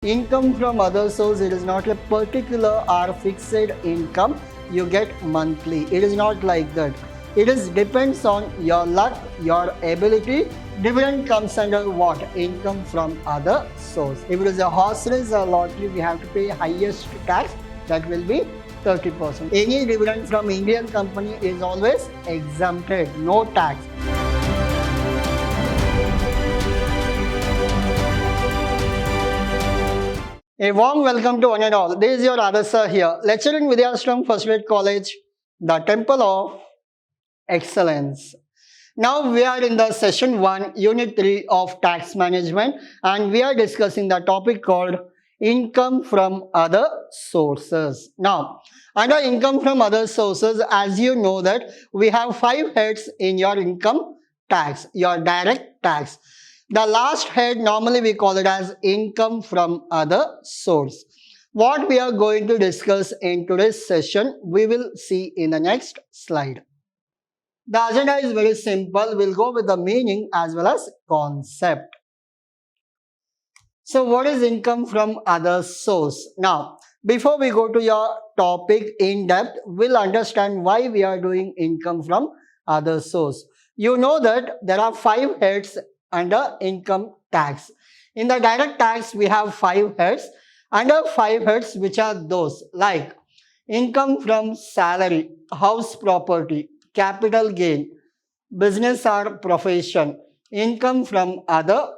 Income from other source, it is not a particular or fixed income you get monthly. It is not like that. It is depends on your luck, your ability. Dividend comes under what? Income from other source. If it is a horse race or lottery, we have to pay highest tax, that will be 30%. Any dividend from Indian company is always exempted, no tax. A warm welcome to one and all. This is your Adasa here, lecturing Vidhyaashram First Grade College, the Temple of Excellence. Now we are in the session 1, unit 3 of tax management, and we are discussing the topic called income from other sources. Now, under income from other sources, as you know that we have 5 heads in your income tax, your direct tax. The last head, normally we call it as income from other source. What we are going to discuss in today's session, we will see in the next slide. The agenda is very simple. We'll go with the meaning as well as concept. So what is income from other source? Now, before we go to your topic in depth, we'll understand why we are doing income from other source. You know that there are 5 heads under income tax. In the direct tax, we have 5 heads. Under 5 heads, which are those like income from salary, house property, capital gain, business or profession, income from other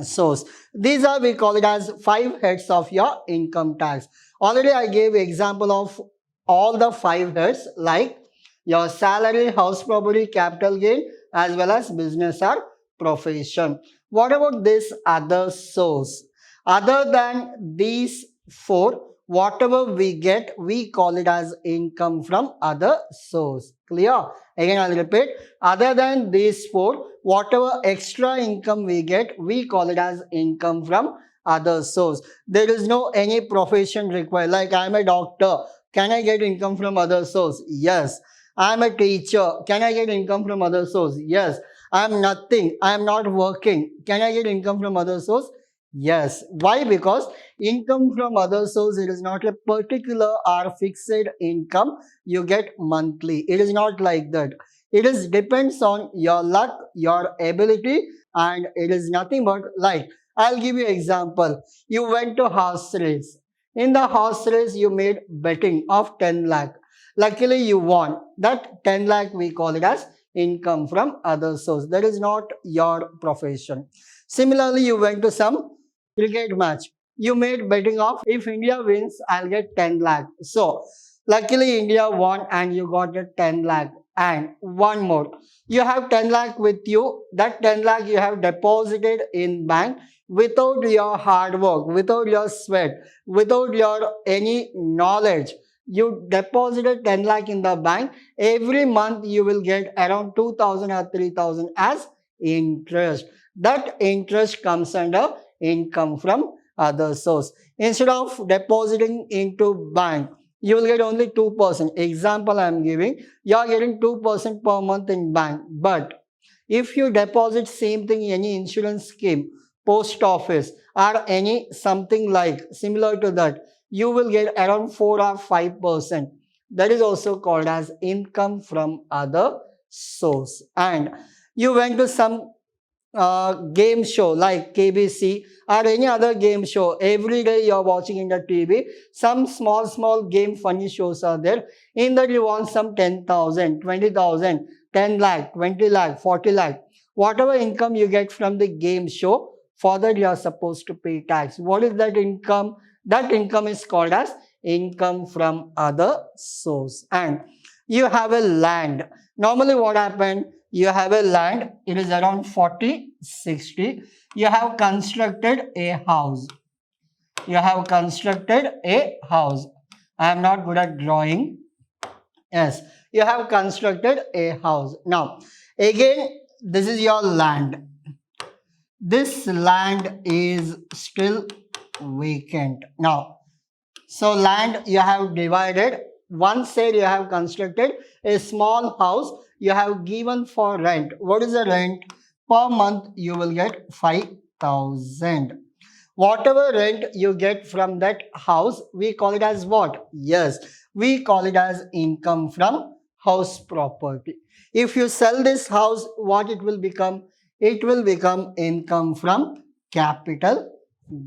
source. These are, we call it as 5 heads of your income tax. Already I gave example of all the 5 heads like your salary, house property, capital gain, as well as business or profession. What about this other source? Other than these 4, whatever we get, we call it as income from other source. Clear? Again, I'll repeat. Other than these 4, whatever extra income we get, we call it as income from other source. There is no any profession required. Like I'm a doctor. Can I get income from other source? Yes. I'm a teacher. Can I get income from other source? Yes. I'm nothing. I'm not working. Can I get income from other source? Yes. Why? Because income from other source, it is not a particular or fixed income you get monthly. It is not like that. It is depends on your luck, your ability, and it is nothing but like, I'll give you example. You went to horse race. In the horse race, you made betting of 10 lakh. Luckily, you won. That 10 lakh, we call it as income from other source. That is not your profession. Similarly, you went to some cricket match. You made betting of if India wins, I'll get 10 lakh. So, luckily India won and you got a 10 lakh. And one more, you have 10 lakh with you. That 10 lakh you have deposited in bank without your hard work, without your sweat, without your any knowledge. You deposited 10 lakh in the bank. Every month you will get around 2,000 or 3,000 as interest. That interest comes under income from other source. Instead of depositing into bank, you will get only 2%. Example I am giving, you are getting 2% per month in bank. But if you deposit same thing in any insurance scheme, post office or any something like similar to that, you will get around 4 or 5%. That is also called as income from other source. And you went to some game show like KBC or any other game show. Every day you are watching in the TV. Some small game funny shows are there. In that you want some 10,000, 20,000, 10 lakh, 20 lakh, 40 lakh. Whatever income you get from the game show, for that you are supposed to pay tax. What is that income? That income is called as income from other source. And you have a land. Normally what happened? You have a land, it is around 40, 60. You have constructed a house. You have constructed a house. I am not good at drawing. Yes, you have constructed a house. Now, again, this is your land. This land is still vacant. Now, so land you have divided. One side you have constructed a small house. You have given for rent. What is the rent? Per month you will get 5,000. Whatever rent you get from that house, we call it as what? Yes, we call it as income from house property. If you sell this house, what it will become? It will become income from capital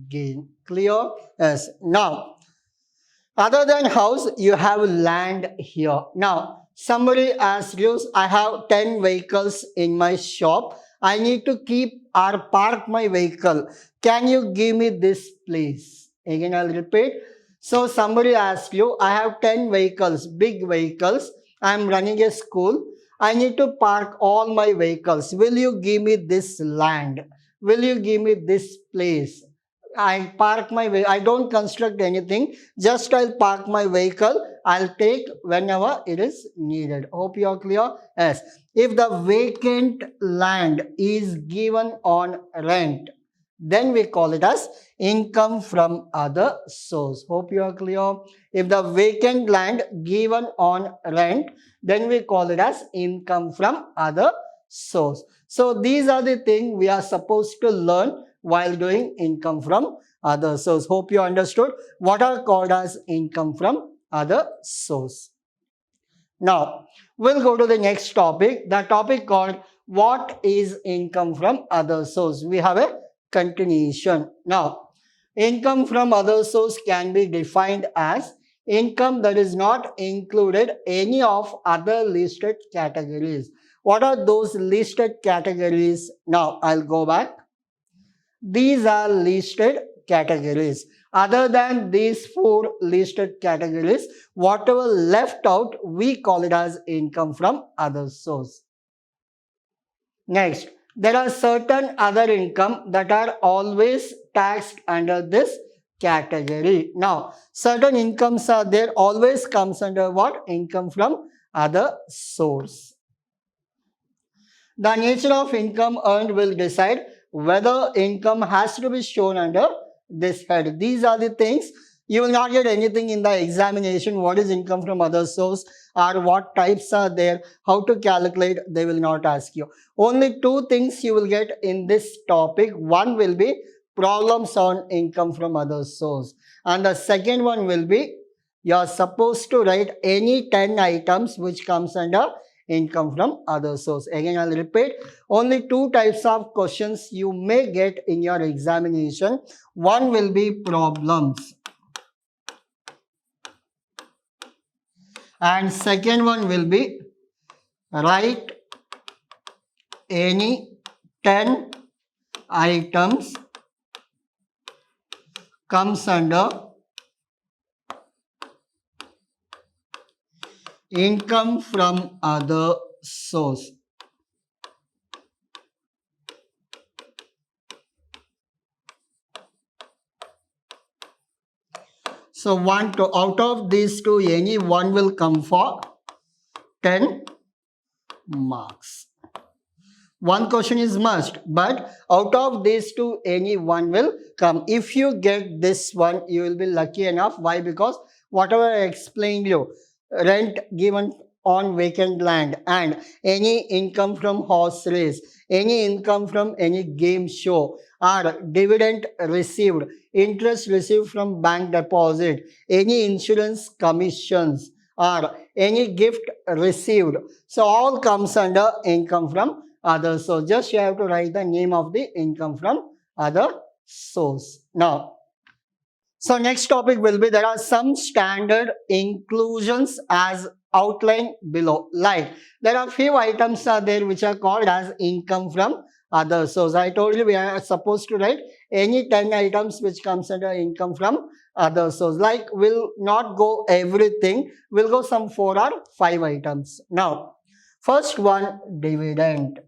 gain. Clear? Yes. Now, other than house, you have land here. Now, somebody asks you, I have 10 vehicles in my shop. I need to keep or park my vehicle. Can you give me this place? Again, I'll repeat. So, somebody asks you, I have 10 vehicles, big vehicles. I'm running a school. I need to park all my vehicles. Will you give me this land? Will you give me this place? I park my vehicle. I don't construct anything. Just I'll park my vehicle. I'll take whenever it is needed. Hope you are clear. Yes. If the vacant land is given on rent, then we call it as income from other source. Hope you are clear. If the vacant land given on rent, then we call it as income from other source. So these are the things we are supposed to learn while doing income from other source. Hope you understood what are called as income from other source. Now, we'll go to the next topic. The topic called what is income from other source. We have a continuation. Now, income from other source can be defined as income that is not included any of other listed categories. What are those listed categories? Now, I'll go back. These are listed categories. Other than these four listed categories, whatever left out, we call it as income from other source. Next, there are certain other income that are always taxed under this category. Now, certain incomes are there, always comes under what? Income from other source. The nature of income earned will decide whether income has to be shown under this head. These are the things. You will not get anything in the examination. What is income from other source or what types are there, how to calculate, they will not ask you. Only two things you will get in this topic. One will be problems on income from other source. And the second one will be you are supposed to write any 10 items which comes under income from other source. Again, I'll repeat, only two types of questions you may get in your examination. One will be problems and second one will be write any 10 items comes under income from other source. So out of these two, any one will come for 10 marks. One question is must, but out of these two, any one will come. If you get this one, you will be lucky enough. Why? Because whatever I explained you, rent given on vacant land and any income from horse race, any income from any game show or dividend received, interest received from bank deposit, any insurance commissions or any gift received. So all comes under income from other source. Just you have to write the name of the income from other source. Now, so next topic will be there are some standard inclusions as outlined below. Like there are few items are there which are called as income from other source. I told you we are supposed to write any 10 items which comes under income from other source. Like we'll not go everything, we'll go some 4 or 5 items. Now, first one, dividend.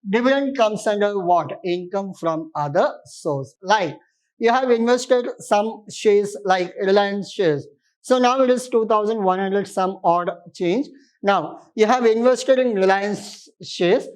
Dividend comes under what? Income from other source. Like you have invested some shares like Reliance shares. So now it is 2,100 some odd change. Now you have invested in Reliance shares.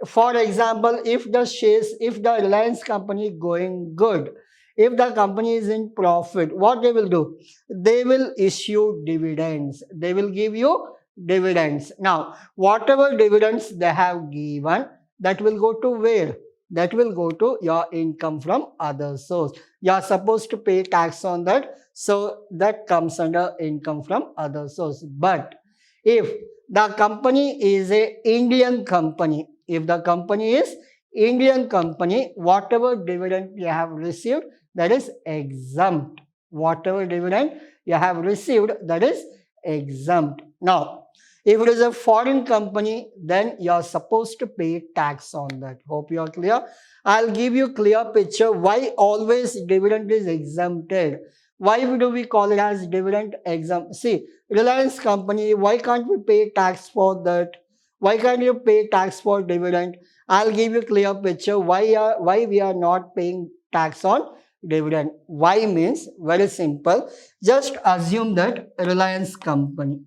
For example, if the Reliance company going good, if the company is in profit, what they will do? They will issue dividends. They will give you dividends. Now, whatever dividends they have given, that will go to where? that will go to your income from other source. You are supposed to pay tax on that, so that comes under income from other source. But if the company is a Indian company, if the company is Indian company, whatever dividend you have received, that is exempt. Whatever dividend you have received, that is exempt. Now, if it is a foreign company, then you are supposed to pay tax on that. Hope you are clear. I'll give you clear picture why always dividend is exempted. Why do we call it as dividend exempt? See, Reliance company, why can't we pay tax for that? Why can't you pay tax for dividend? I'll give you clear picture why we are not paying tax on dividend. Why means very simple. Just assume that Reliance company,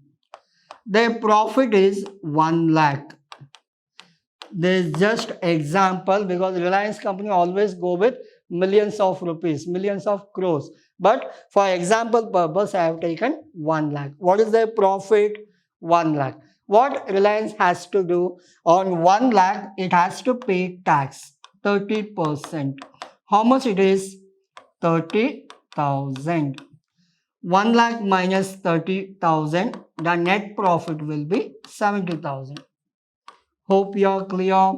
their profit is 1 lakh. This is just example because Reliance company always go with millions of rupees, millions of crores. But for example purpose, I have taken 1 lakh. What is their profit? 1 lakh. What Reliance has to do on 1 lakh? It has to pay tax 30%. How much it is? 30,000. 1 lakh minus 30,000, the net profit will be 70,000. Hope you are clear.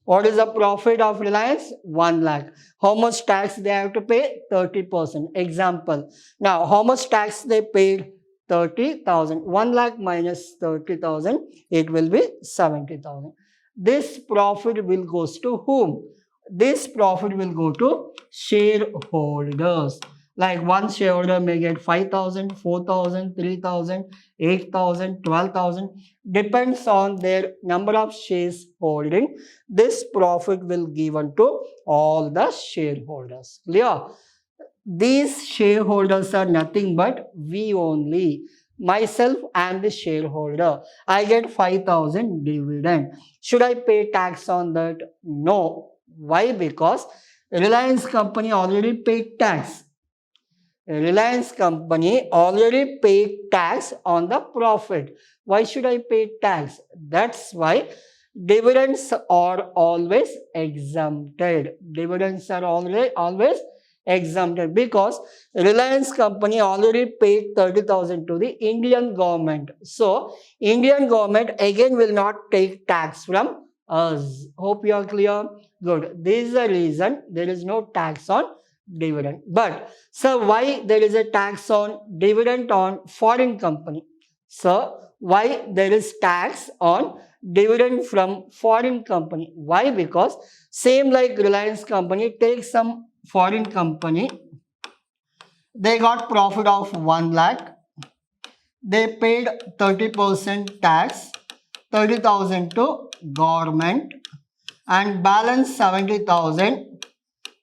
What is the profit of Reliance? 1 lakh. How much tax they have to pay? 30%. Example. Now, how much tax they paid? 30,000. 1 lakh minus 30,000, it will be 70,000. This profit will goes to whom? This profit will go to shareholders. Like one shareholder may get 5,000, 4,000, 3,000, 8,000, 12,000. Depends on their number of shares holding. This profit will given to all the shareholders. Clear? These shareholders are nothing but we only. Myself, I am the shareholder. I get 5,000 dividend. Should I pay tax on that? No. Why? Because Reliance company already paid tax. Reliance company already paid tax on the profit. Why should I pay tax? That's why dividends are always exempted. Dividends are always exempted because Reliance company already paid 30,000 to the Indian government. So, Indian government again will not take tax from us. Hope you are clear. Good. This is the reason there is no tax on dividend. But so why there is a tax on dividend on foreign company? So why there is tax on dividend from foreign company? Why? Because same like Reliance company, take some foreign company, they got profit of 1 lakh, they paid 30% tax, 30,000 to government, and balance 70,000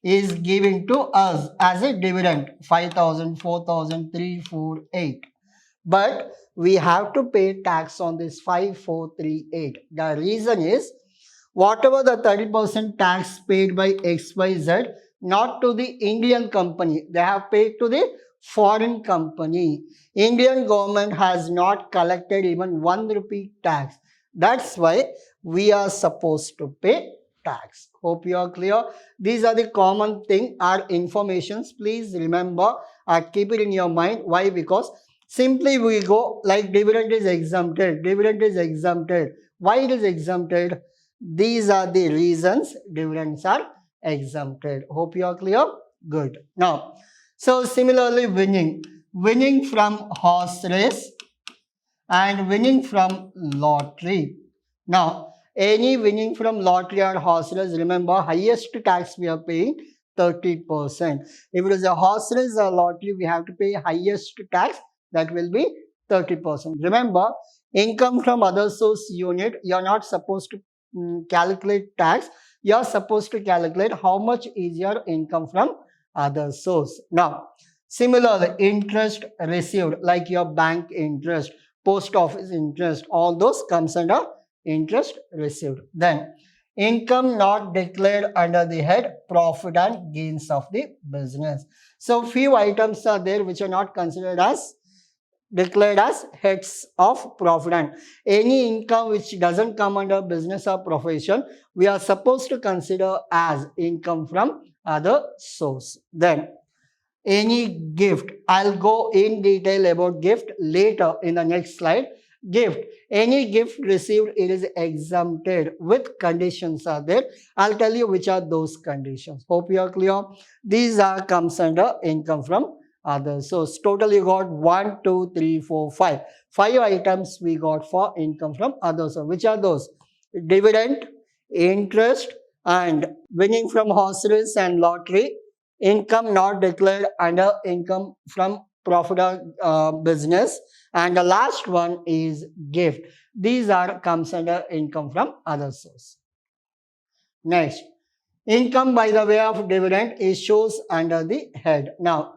is giving to us as a dividend, 5,000, 4,000, 3, 4, 8. But we have to pay tax on this 5, 4, 3, 8. The reason is whatever the 30% tax paid by XYZ, not to the Indian company, they have paid to the foreign company. Indian government has not collected even 1 rupee tax. That's why we are supposed to pay tax. Hope you are clear. These are the common thing, are informations. Please remember and keep it in your mind. Why? Because simply we go like dividend is exempted. Dividend is exempted. Why it is exempted? These are the reasons dividends are exempted. Hope you are clear. Good. Now, so similarly winning. Winning from horse race and winning from lottery. Now, any winning from lottery or horse race, remember highest tax we are paying 30%. If it is a horse race or lottery, we have to pay highest tax, that will be 30%. Remember, income from other source unit, you are not supposed to calculate tax. You are supposed to calculate how much is your income from other source. Now, similarly, interest received, like your bank interest, post office interest, all those comes under interest received. Then income not declared under the head profit and gains of the business. So few items are there which are not considered as declared as heads of profit, and any income which doesn't come under business or profession, we are supposed to consider as income from other source. Then any gift, I'll go in detail about gift later in the next slide. Gift, any gift received, it is exempted with conditions are there. I'll tell you which are those conditions. Hope you are clear. These are comes under income from others. So total you got 1 2 3 4 5 5 items we got for income from others. So which are those? Dividend, interest, and winning from horse race and lottery. Income not declared under income from profit or business, and the last one is gift. These are comes under income from other source. Next, income by the way of dividend is shows under the head. Now,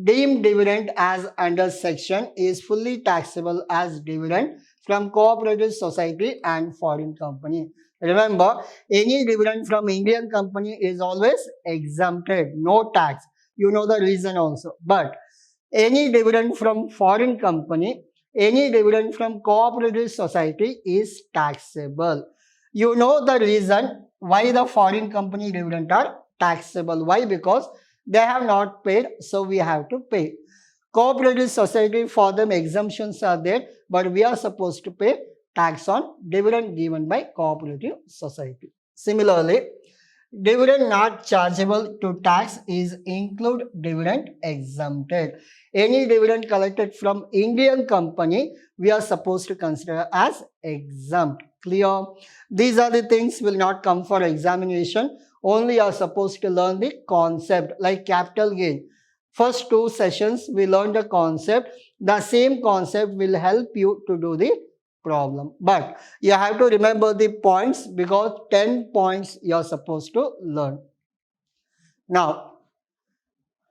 deemed dividend as under section is fully taxable as dividend from cooperative society and foreign company. Remember, any dividend from Indian company is always exempted, no tax. You know the reason also. But any dividend from foreign company, any dividend from cooperative society is taxable. You know the reason why the foreign company dividend are taxable. Why? Because they have not paid, so we have to pay. Cooperative society, for them exemptions are there, but we are supposed to pay tax on dividend given by cooperative society. Similarly, dividend not chargeable to tax is include dividend exempted. Any dividend collected from Indian company, we are supposed to consider as exempt. Clear? These are the things will not come for examination. Only are supposed to learn the concept like capital gain. First two sessions we learned the concept. The same concept will help you to do the problem. But you have to remember the points because 10 points you are supposed to learn. Now,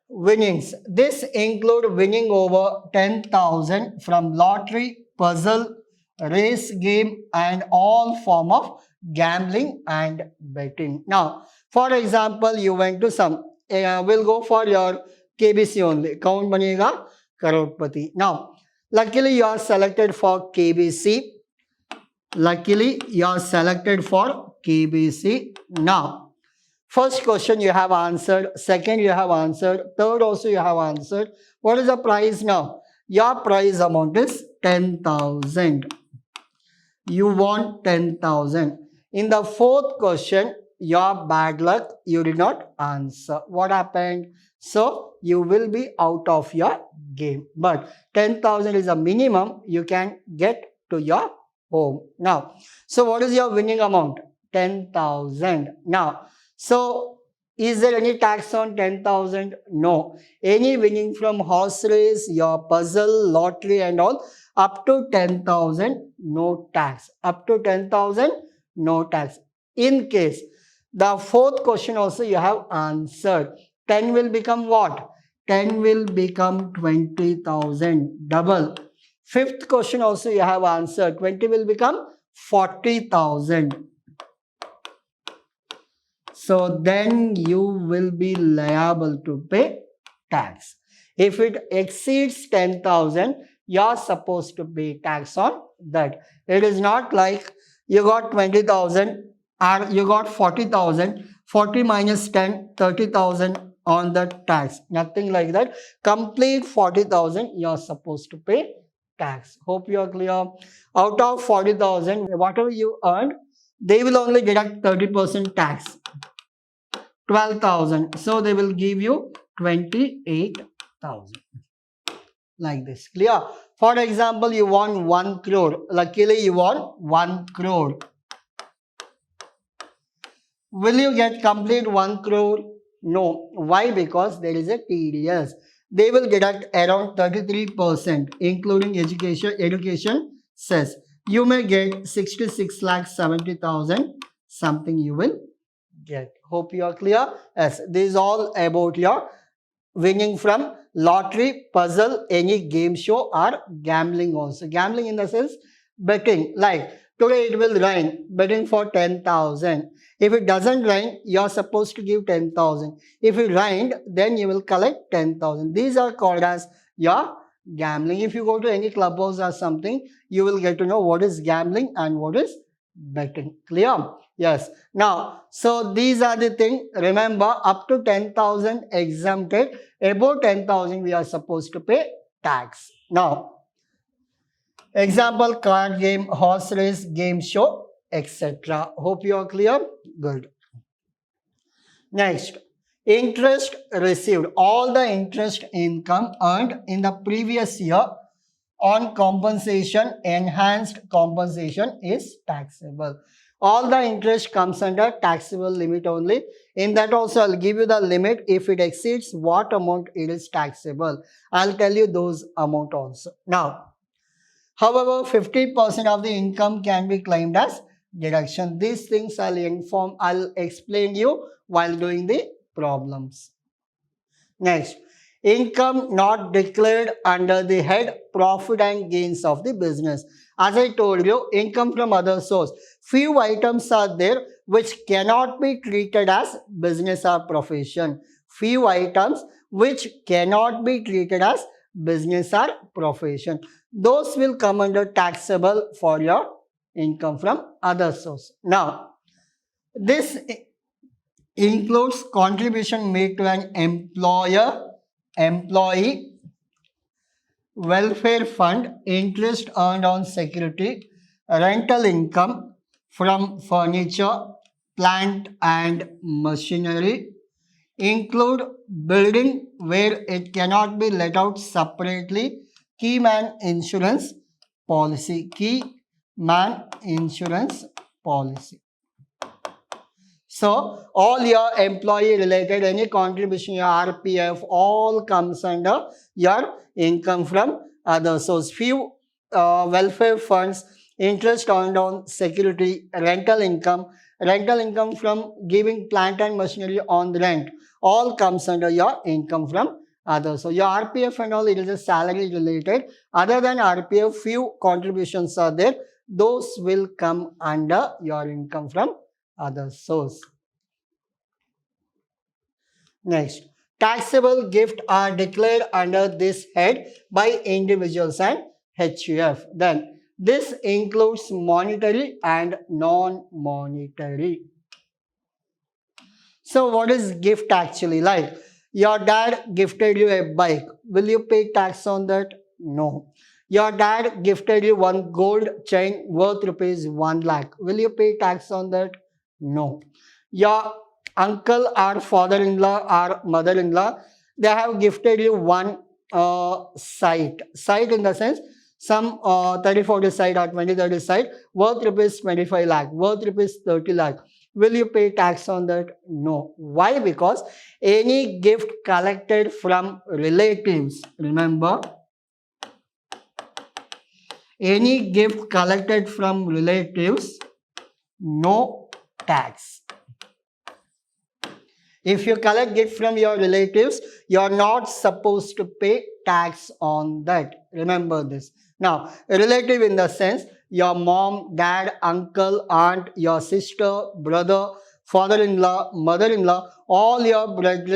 winnings. This include winning over 10,000 from lottery, puzzle, race game and all form of gambling and betting. Now, for example, you went to some, we'll go for your KBC only. Count banega crorepati. Now, luckily you are selected for KBC. Luckily you are selected for KBC. Now, first question you have answered, second you have answered, third also you have answered. What is the price now? Your price amount is 10,000. You want 10,000. In the fourth question, your bad luck, you did not answer. What happened? So, you will be out of your game. But 10,000 is a minimum you can get to your home. Now, so what is your winning amount? 10,000. Now, so is there any tax on 10,000? No. Any winning from horse race, your puzzle, lottery and all, up to 10,000, no tax. Up to 10,000, no tax. In case, the fourth question also you have answered. 10 will become what? 10 will become 20,000. Double. Fifth question also you have answered. 20 will become 40,000. So then you will be liable to pay tax. If it exceeds 10,000, you are supposed to pay tax on that. It is not like you got 20,000 or you got 40,000, 40 minus 10, 30,000 on the tax. Nothing like that. Complete 40,000 you are supposed to pay tax. Hope you are clear. Out of 40,000, whatever you earned, they will only deduct 30% tax. 12,000. So they will give you 28,000. Like this. Clear? For example, you want 1 crore. Luckily, you want 1 crore. Will you get complete 1 crore? No. Why? Because there is a TDS. They will deduct around 33%, including education cess. You may get 66,70,000, something you will get. Hope you are clear. Yes, this is all about your winning from lottery, puzzle, any game show or gambling also. Gambling in the sense betting. Like today it will rain, betting for 10,000. If it doesn't rain, you are supposed to give 10,000. If it rained, then you will collect 10,000. These are called as your gambling. If you go to any clubhouse or something, you will get to know what is gambling and what is betting. Clear? Yes. Now, so these are the things. Remember, up to 10,000 exempted. Above 10,000, we are supposed to pay tax. Now, example, card game, horse race, game show, etc. Hope you are clear. Good. Next, interest received. All the interest income earned in the previous year on compensation, enhanced compensation is taxable. All the interest comes under taxable limit only. In that also, I'll give you the limit. If it exceeds what amount, it is taxable. I'll tell you those amount also. Now, however, 50% of the income can be claimed as deduction. These things I'll explain you while doing the problems. Next, income not declared under the head profit and gains of the business. As I told you, income from other source. Few items are there which cannot be treated as business or profession. Few items which cannot be treated as business or profession. Those will come under taxable for your income from other source. Now, this includes contribution made to an employee, welfare fund, interest earned on security, rental income from furniture, plant and machinery, include building where it cannot be let out separately, key man insurance policy, So, all your employee related, any contribution, your RPF, all comes under your income from other source. Few welfare funds, interest earned on security, rental income from giving plant and machinery on rent, all comes under your income from others. So, your RPF and all, it is a salary related. Other than RPF, few contributions are there. Those will come under your income from other source. Next, taxable gift are declared under this head by individuals and HUF. Then, this includes monetary and non-monetary. So, what is gift actually like? Your dad gifted you a bike. Will you pay tax on that? No. Your dad gifted you one gold chain worth rupees 1 lakh. Will you pay tax on that? No. Your uncle or father-in-law or mother-in-law, they have gifted you one site. Site in the sense, some 30-40 site or 20-30 site worth rupees 25 lakh, worth rupees 30 lakh. Will you pay tax on that? No. Why? Because any gift collected from relatives, remember, any gift collected from relatives, no tax. If you collect gift from your relatives, you are not supposed to pay tax on that. Remember this. Now, relative in the sense, your mom, dad, uncle, aunt, your sister, brother, father-in-law, mother-in-law, all your blood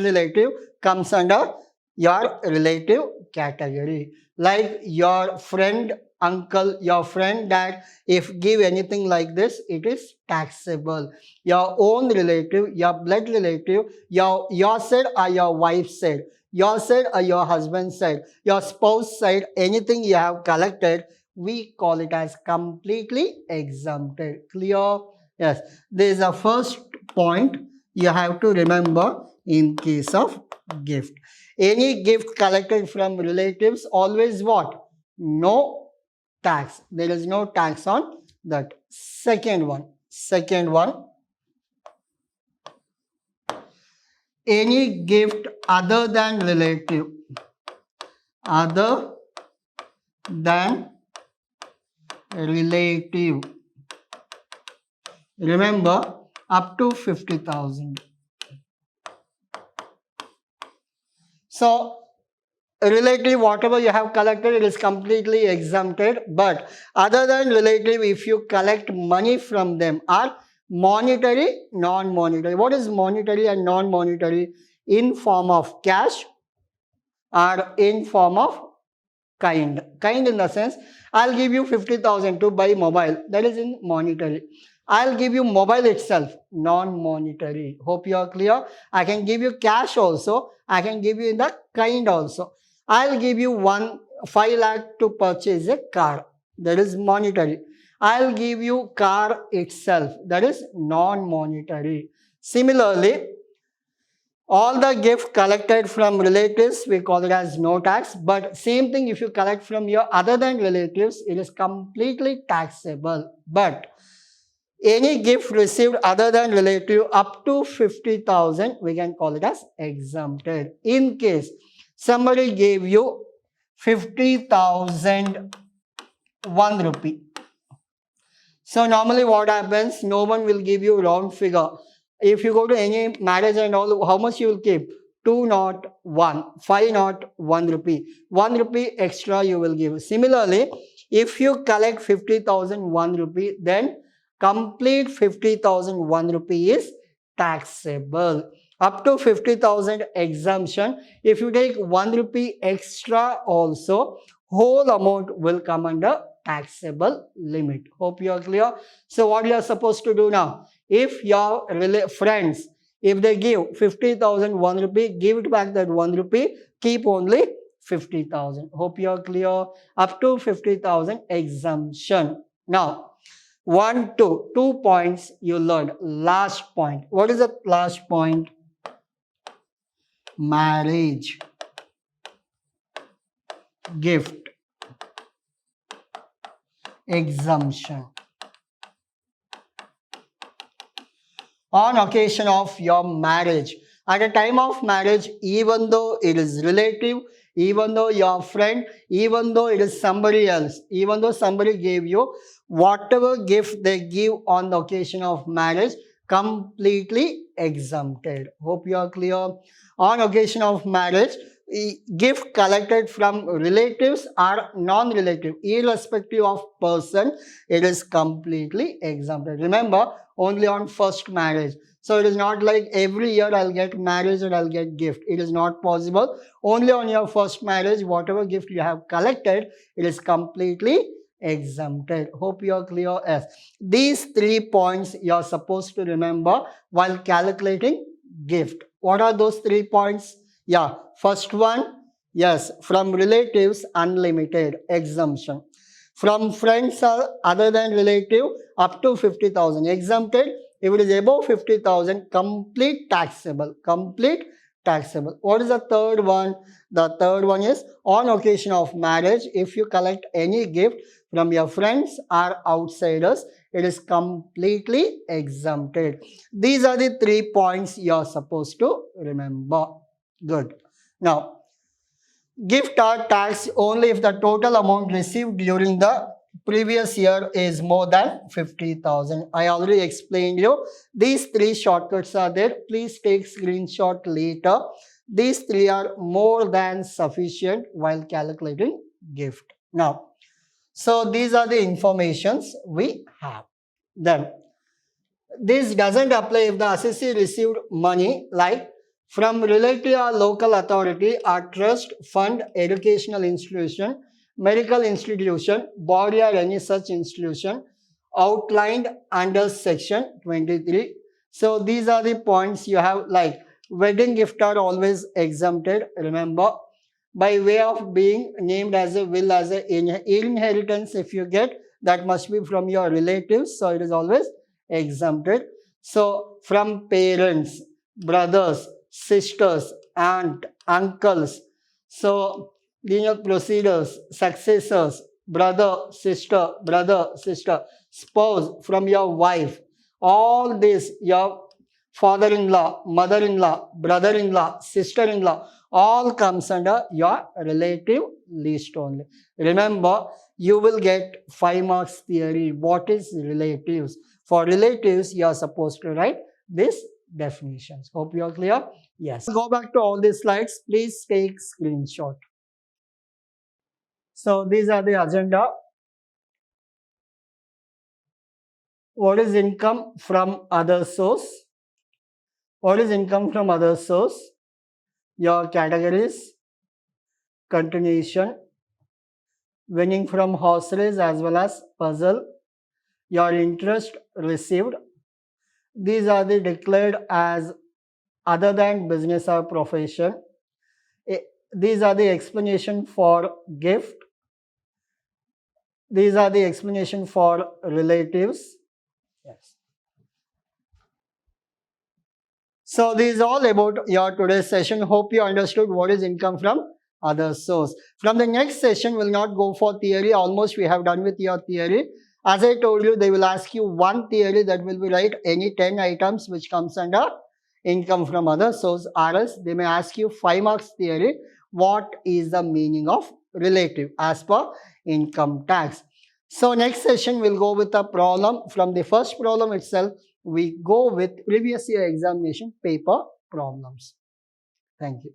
relative comes under your relative category. Like your friend, uncle, your friend, dad, if give anything like this, it is taxable. Your own relative, your blood relative, your side or your wife's side, your side or your husband's side, your spouse side, anything you have collected, we call it as completely exempted. Clear? Yes. This is the first point you have to remember in case of gift. Any gift collected from relatives, always what? No tax. There is no tax on that. Second one, any gift other than relative, remember, up to 50,000. So, relative, whatever you have collected, it is completely exempted. But other than relative, if you collect money from them, are monetary, non-monetary. What is monetary and non-monetary? In form of cash or in form of kind. Kind in the sense, I'll give you 50,000 to buy mobile. That is in monetary. I'll give you mobile itself, non-monetary. Hope you are clear. I can give you cash also. I can give you in the kind also. I'll give you 5 lakh to purchase a car. That is monetary. I'll give you car itself. That is non-monetary. Similarly, all the gift collected from relatives, we call it as no tax. But same thing, if you collect from your other than relatives, it is completely taxable. But any gift received other than relative up to 50,000, we can call it as exempted. In case somebody gave you 50,000 1 rupee. So normally what happens, no one will give you round figure. If you go to any marriage and all, how much you will keep? 201, 501 rupee. 1 rupee extra you will give. Similarly, if you collect 50,000 1 rupee, then complete 50,000 1 rupee is taxable. Up to 50,000 exemption. If you take 1 rupee extra also, whole amount will come under taxable limit. Hope you are clear. So what you are supposed to do now? If your friends, if they give 50,000 1 rupee, give it back that 1 rupee, keep only 50,000. Hope you are clear. Up to 50,000 exemption. Now, 2 points you learned. Last point. What is the last point? Marriage gift exemption. On occasion of your marriage. At the time of marriage, even though it is relative, even though your friend, even though it is somebody else, even though somebody gave you, whatever gift they give on the occasion of marriage, completely exempted. Hope you are clear. On occasion of marriage, gift collected from relatives or non-relative, irrespective of person, it is completely exempted. Remember, only on first marriage. So it is not like every year I'll get marriage and I'll get gift. It is not possible. Only on your first marriage, whatever gift you have collected, it is completely exempted. Hope you are clear. Yes. These 3 points you are supposed to remember while calculating gift. What are those 3 points? Yeah, first one, yes, from relatives, unlimited exemption. From friends other than relative, up to 50,000 exempted. If it is above 50,000, complete taxable. Complete taxable. What is the third one? The third one is on occasion of marriage, if you collect any gift from your friends or outsiders, it is completely exempted. These are the 3 points you are supposed to remember. Good. Now, gift are taxed only if the total amount received during the previous year is more than 50,000. I already explained you. These 3 shortcuts are there. Please take screenshot later. These 3 are more than sufficient while calculating gift. Now, so these are the informations we have. Then, this doesn't apply if the assessee received money like from relative or local authority or trust, fund, educational institution, medical institution, body or any such institution outlined under section 23. So these are the points you have, like wedding gift are always exempted. Remember, by way of being named as a will, as a inheritance, if you get, that must be from your relatives. So it is always exempted. So from parents, brothers, sisters, aunt, uncles, so lineal procedures, successors, brother, sister, spouse, from your wife, all this, your father-in-law, mother-in-law, brother-in-law, sister-in-law, all comes under your relative list only. Remember, you will get 5 marks theory. What is relatives? For relatives, you are supposed to write these definitions. Hope you are clear. Yes. Go back to all these slides. Please take screenshot. So these are the agenda. What is income from other source? What is income from other source? Your categories, continuation, winning from horse race as well as puzzle, your interest received. These are the declared as other than business or profession. These are the explanation for gift. These are the explanation for relatives. Yes. So this is all about your today's session. Hope you understood what is income from other source. From the next session, we'll not go for theory. Almost we have done with your theory. As I told you, they will ask you one theory that will be write any 10 items which comes under income from other source. Or else they may ask you 5 marks theory. What is the meaning of relative as per income tax? So next session we'll go with a problem. From the first problem itself, we go with previous year examination paper problems. Thank you.